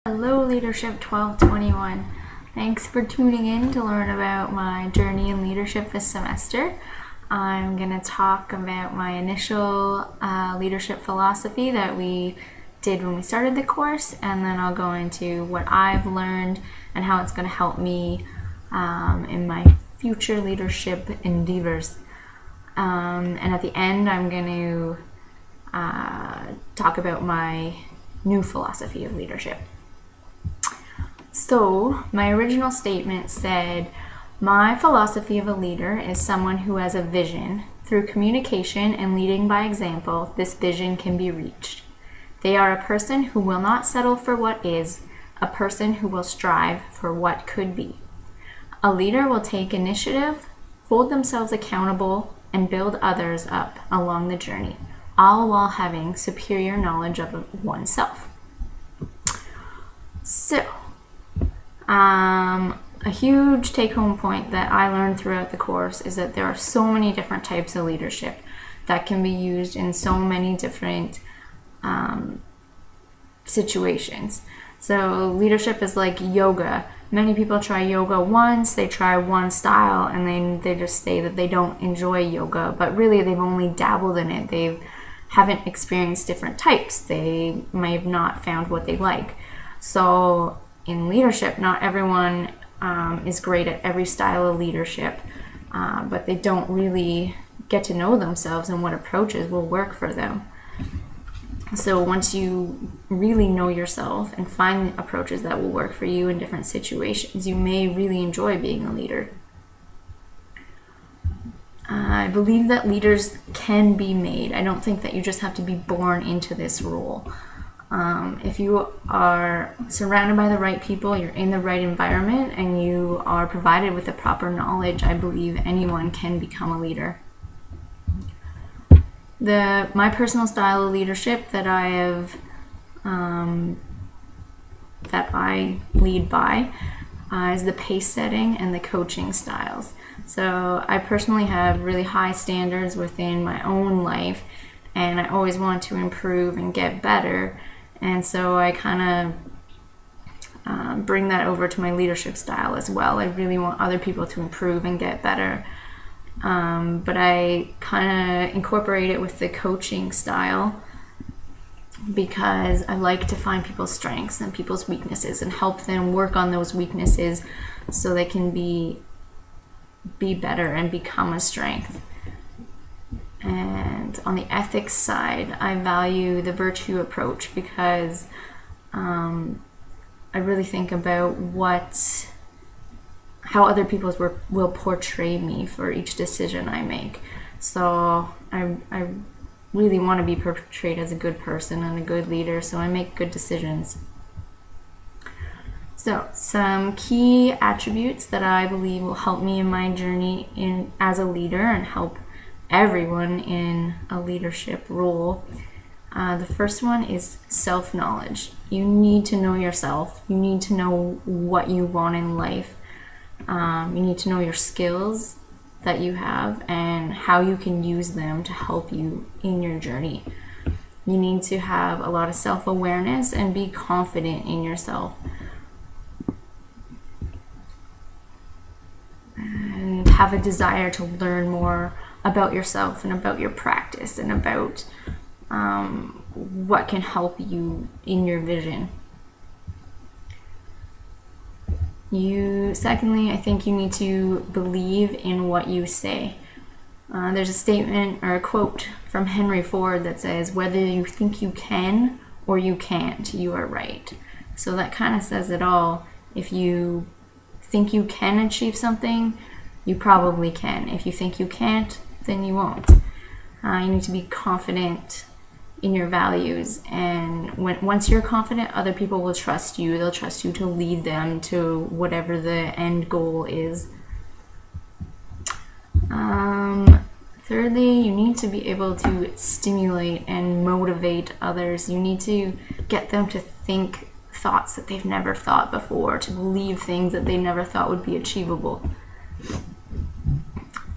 Hello, Leadership 1221. Thanks for tuning in to learn about my journey in leadership this semester. I'm going to talk about my initial leadership philosophy that we did when we started the course, and then I'll go into what I've learned and how it's going to help me in my future leadership endeavors. And at the end, I'm going to talk about my new philosophy of leadership. So, my original statement said, my philosophy of a leader is someone who has a vision. Through communication and leading by example, this vision can be reached. They are a person who will not settle for what is, a person who will strive for what could be. A leader will take initiative, hold themselves accountable, and build others up along the journey, all while having superior knowledge of oneself. So, a huge take-home point that I learned throughout the course is that there are so many different types of leadership that can be used in so many different situations. So leadership is like yoga. Many people try yoga once, they try one style, and then they just say that they don't enjoy yoga, but really they've only dabbled in it. They haven't experienced different types. They may have not found what they like. So in leadership, not everyone is great at every style of leadership, but they don't really get to know themselves and what approaches will work for them. So once you really know yourself and find approaches that will work for you in different situations, you may really enjoy being a leader. I believe that leaders can be made. I don't think that you just have to be born into this role. If you are surrounded by the right people, you're in the right environment, and you are provided with the proper knowledge, I believe anyone can become a leader. My personal style of leadership that I lead by is the pace setting and the coaching styles. So I personally have really high standards within my own life, and I always want to improve and get better. And so I kind of bring that over to my leadership style as well. I really want other people to improve and get better. But I kind of incorporate it with the coaching style because I like to find people's strengths and people's weaknesses and help them work on those weaknesses so they can be better and become a strength. And on the ethics side, I value the virtue approach because I really think about how other people will portray me for each decision I make. So I really want to be portrayed as a good person and a good leader, so I make good decisions. So some key attributes that I believe will help me in my journey as a leader and help everyone in a leadership role. The first one is self-knowledge. You need to know yourself. You need to know what you want in life. You need to know your skills that you have and how you can use them to help you in your journey. You need to have a lot of self-awareness and be confident in yourself. And have a desire to learn more about yourself and about your practice and about what can help you in your vision. Secondly, I think you need to believe in what you say. There's a statement or a quote from Henry Ford that says, whether you think you can or you can't, you are right. So that kind of says it all. If you think you can achieve something, you probably can. If you think you can't, then you won't. You need to be confident in your values, and once you're confident, other people will trust you. They'll trust you to lead them to whatever the end goal is. Thirdly, you need to be able to stimulate and motivate others. You need to get them to think thoughts that they've never thought before, to believe things that they never thought would be achievable.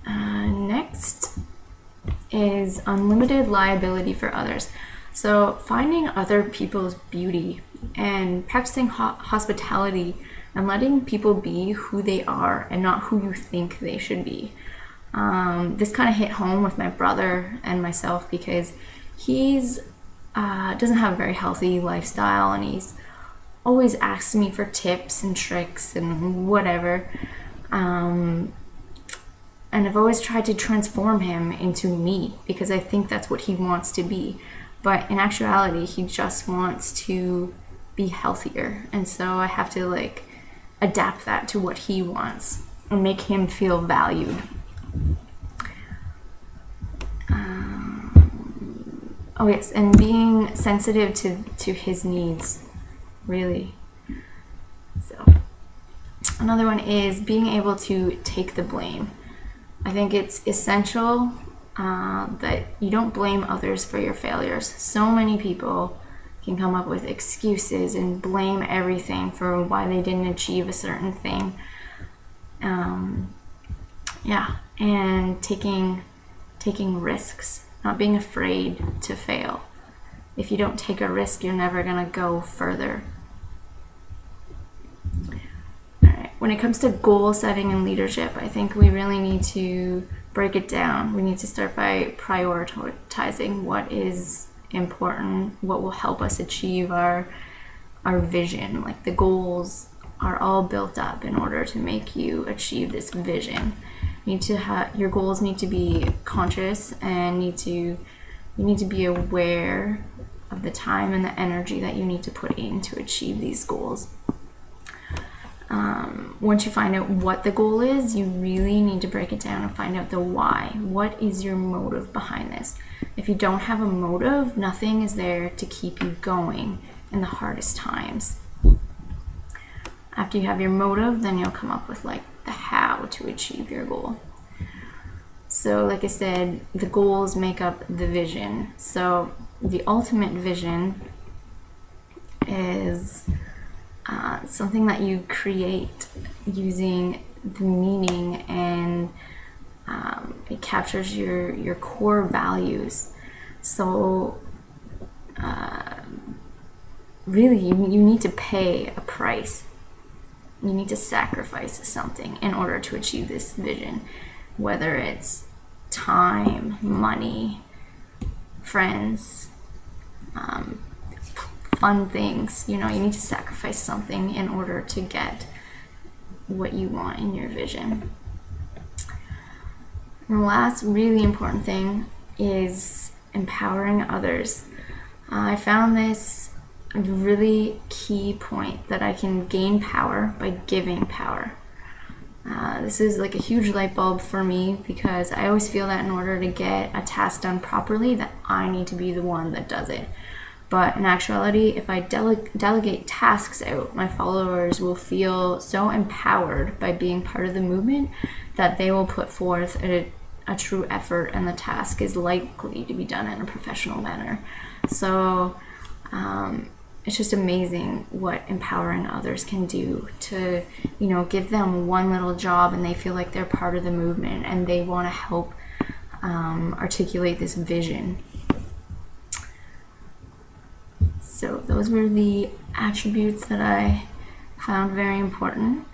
Next is unlimited liability for others. So finding other people's beauty and practicing hospitality and letting people be who they are and not who you think they should be. This kind of hit home with my brother and myself because he's doesn't have a very healthy lifestyle, and he's always asks me for tips and tricks and whatever. And I've always tried to transform him into me because I think that's what he wants to be. But in actuality, he just wants to be healthier. And so I have to like adapt that to what he wants and make him feel valued. Oh yes, and being sensitive to his needs, really. So another one is being able to take the blame. I think it's essential that you don't blame others for your failures. So many people can come up with excuses and blame everything for why they didn't achieve a certain thing. And taking risks, not being afraid to fail. If you don't take a risk, you're never gonna go further. All right. When it comes to goal setting and leadership, I think we really need to break it down. We need to start by prioritizing what is important, what will help us achieve our vision. Like the goals are all built up in order to make you achieve this vision. Your goals need to be conscious, and you need to be aware of the time and the energy that you need to put in to achieve these goals. Once you find out what the goal is, you really need to break it down and find out the why. What is your motive behind this? If you don't have a motive, nothing is there to keep you going in the hardest times. After you have your motive, then you'll come up with like the how to achieve your goal. So like I said, the goals make up the vision. So the ultimate vision is something that you create using the meaning, and it captures your core values. So really you need to pay a price. You need to sacrifice something in order to achieve this vision, whether it's time, money, friends, fun things. You need to sacrifice something in order to get what you want in your vision. And the last really important thing is empowering others. I found this a really key point, that I can gain power by giving power. This is like a huge light bulb for me, because I always feel that in order to get a task done properly, that I need to be the one that does it. But in actuality, if I delegate tasks out, my followers will feel so empowered by being part of the movement that they will put forth a true effort, and the task is likely to be done in a professional manner. So it's just amazing what empowering others can do to, give them one little job and they feel like they're part of the movement and they want to help articulate this vision. So those were the attributes that I found very important.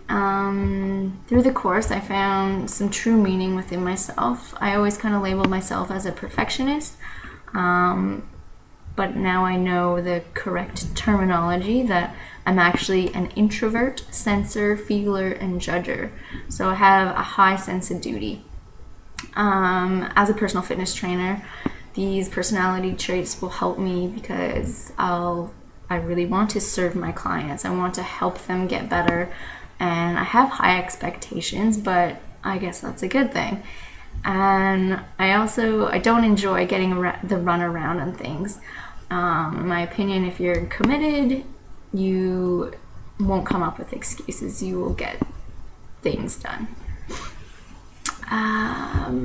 Through the course, I found some true meaning within myself. I always kind of labeled myself as a perfectionist, but now I know the correct terminology, that I'm actually an introvert, sensor, feeler, and judger. So I have a high sense of duty. As a personal fitness trainer, these personality traits will help me because I really want to serve my clients. I want to help them get better, and I have high expectations, but I guess that's a good thing. And I don't enjoy getting the run around on things. In my opinion, if you're committed, you won't come up with excuses. You will get things done.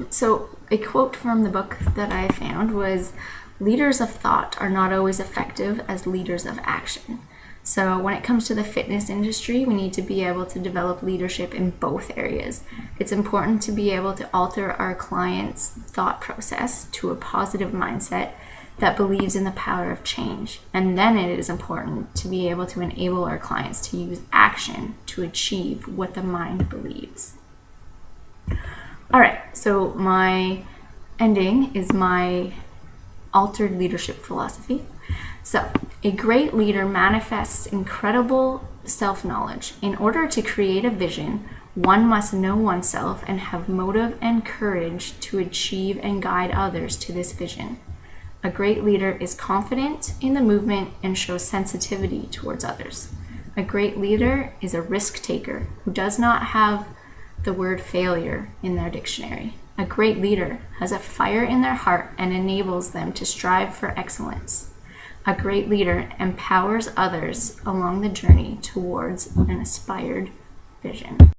So a quote from the book that I found was, "Leaders of thought are not always effective as leaders of action." So when it comes to the fitness industry, we need to be able to develop leadership in both areas. It's important to be able to alter our clients' thought process to a positive mindset that believes in the power of change. And then it is important to be able to enable our clients to use action to achieve what the mind believes. All right, so my ending is my altered leadership philosophy. So, a great leader manifests incredible self-knowledge. In order to create a vision, one must know oneself and have motive and courage to achieve and guide others to this vision. A great leader is confident in the movement and shows sensitivity towards others. A great leader is a risk taker who does not have the word failure in their dictionary. A great leader has a fire in their heart and enables them to strive for excellence. A great leader empowers others along the journey towards an aspired vision.